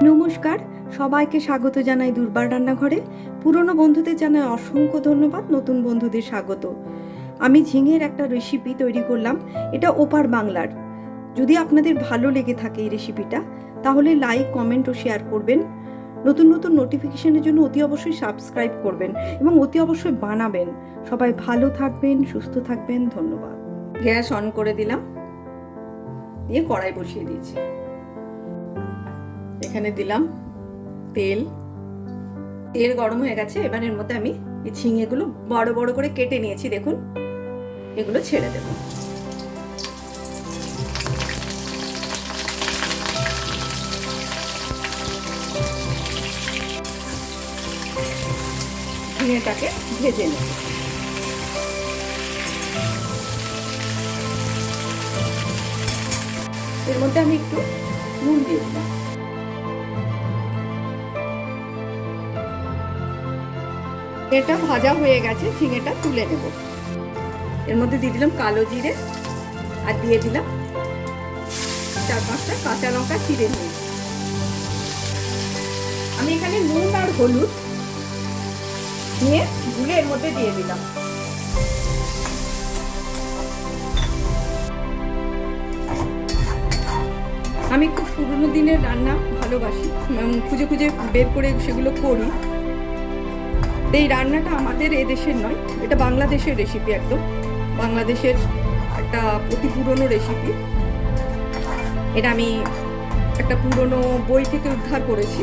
নমস্কার, সবাইকে স্বাগত জানাই দুর্বার রান্নাঘরে। পুরনো বন্ধুদের জানাই অসংখ্য ধন্যবাদ, নতুন বন্ধুদের স্বাগত। আমি ঝিঙের একটা রেসিপি তৈরি করলাম, এটা ওপার বাংলার। যদি আপনাদের ভালো লেগে থাকে এই রেসিপিটা, তাহলে লাইক, কমেন্ট ও শেয়ার করবেন। নতুন নতুন নোটিফিকেশনের জন্য অতি অবশ্যই সাবস্ক্রাইব করবেন এবং অতি অবশ্যই বানাবেন। সবাই ভালো থাকবেন, সুস্থ থাকবেন, ধন্যবাদ। গ্যাস অন করে দিলাম, দিয়ে কড়াই বসিয়ে দিয়েছি। এখানে দিলাম তেল গরম হয়ে গেছে। এবার এর মধ্যে আমি এই ঝিঙেগুলো বড় বড় করে কেটে নিয়েছি, দেখুন, এগুলো ছেড়ে দেব। ঝিঙেটাকে ভেজে নেব। এর মধ্যে আমি একটু নুন দিয়ে দিলাম। এটা ভাজা হয়ে গেছে, ঝিঙেটা তুলে নেব। এর মধ্যে দিয়ে দিলাম কালো জিরে আর দিয়ে দিলাম 4-5টা কাঁচা লঙ্কা চিড়ে নিয়ে। আমি এখানে নুন আর হলুদ নিয়ে গুলে এর মধ্যে দিয়ে দিলাম। আমি খুব পুরনো দিনের রান্না ভালোবাসি, খুঁজে খুঁজে বের করে সেগুলো করি। এই রান্নাটা আমাদের এদেশের নয়, এটা বাংলাদেশের রেসিপি, একদম বাংলাদেশের একটা অতি পুরনো রেসিপি। এটা আমি একটা পুরনো বই থেকে উদ্ধার করেছি,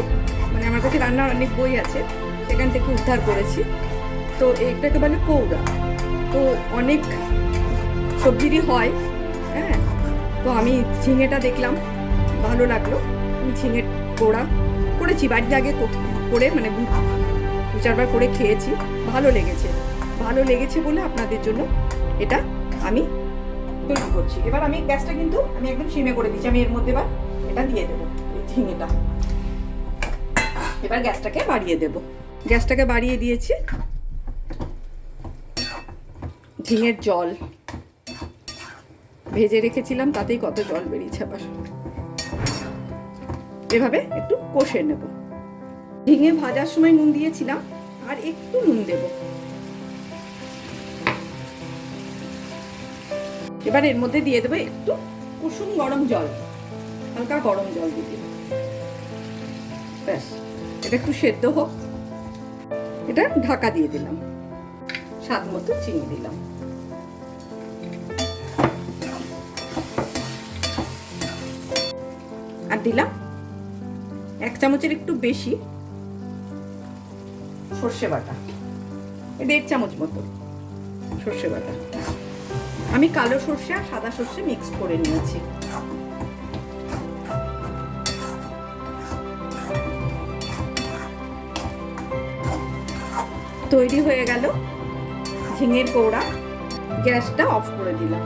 মানে আমার কাছে রান্নার অনেক বই আছে, সেখান থেকে উদ্ধার করেছি। তো এটাকে বলে কৌড়া। তো অনেক সবজিরই হয়, হ্যাঁ। তো আমি ঝিঙেটা দেখলাম, ভালো লাগলো। আমি ঝিঙের কৌড়া করেছি বাড়িতে আগে করে, মানে 2-4বার করে খেয়েছি, ভালো লেগেছে বলে আপনাদের জন্য এটা আমি তৈরি করছি। এবার আমি গ্যাসটা কিন্তু আমি একদম সিমে করে দিচ্ছি। আমি এর মধ্যে এবার এটা দিয়ে দেবো, এই ঝিঙেটা। এবার গ্যাসটাকে বাড়িয়ে দিয়েছি। ঝিঙের জল ভেজে রেখেছিলাম, তাতেই কত জল বেরিয়েছে। আবার এভাবে একটু কষে নেব। ঝিঙে ভাজার সময় নুন দিয়েছিলাম, আর একটু নুন দেব। এবার এর মধ্যে দিয়ে দেবো একটু কুসুম গরম জল, হালকা গরম জল দিয়ে দেব। ব্যাস, এটা একটু সেদ্ধ হোক। এটা ঢাকা দিয়ে দিলাম। স্বাদ মতো চিনি দিলাম। আর দিলাম 1 চামচের একটু বেশি সর্ষে বাটা, 1.5 চামচ মতো সর্ষে বাটা। আমি কালো সর্ষে আর সাদা সর্ষে মিক্স করে নিয়েছি। তৈরি হয়ে গেল ঝিঙের কৌড়া। গ্যাসটা অফ করে দিলাম।